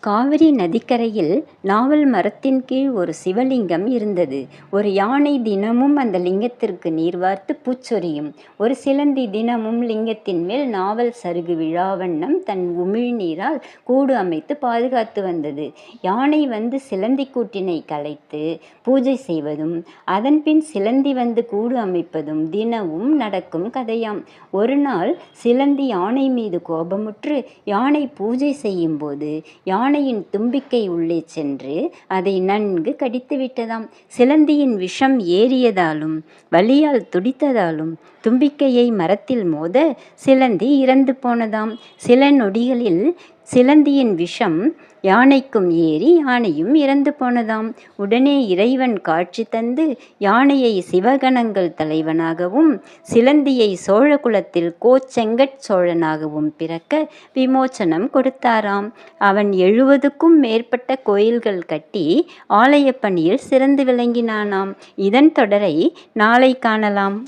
காவிரி நதிக்கரையில் நாவல் மரத்தின் கீழ் ஒரு சிவலிங்கம் இருந்தது. ஒரு யானை தினமும் அந்த லிங்கத்திற்கு நீர் வார்த்து பூச்சொரியும். ஒரு சிலந்தி தினமும் லிங்கத்தின் மேல் நாவல் சருகு விழாவண்ணம் தன் உமிழ்நீரால் கூடு அமைத்து பாதுகாத்து வந்தது. யானை வந்து சிலந்தி கூட்டினை கலைத்து பூஜை செய்வதும் அதன்பின் சிலந்தி வந்து கூடு அமைப்பதும் தினமும் நடக்கும் கதையாம். ஒரு நாள் சிலந்தி யானை மீது கோபமுற்று யானை பூஜை செய்யும் போது யானையின் தும்பிக்கை உள்ளே சென்று அதை நன்கு கடித்து விட்டதாம். சிலந்தியின் விஷம் ஏறியதாலும் வலியால் துடித்ததாலும் தும்பிக்கையை மரத்தில் மோத சிலந்தி இறந்து போனதாம். சில நொடிகளில் சிலந்தியின் விஷம் யானைக்கும் ஏறி யானையும் இறந்து போனதாம். உடனே இறைவன் காட்சி தந்து யானையை சிவகணங்கள் தலைவனாகவும் சிலந்தியை சோழகுலத்தில் கோச்செங்கட் சோழனாகவும் பிறக்க விமோச்சனம் கொடுத்தாராம். அவன் 70க்கும் மேற்பட்ட கோயில்கள் கட்டி ஆலய பணியில் சிறந்து விளங்கினானாம். இதன் தொடரை நாளை காணலாம்.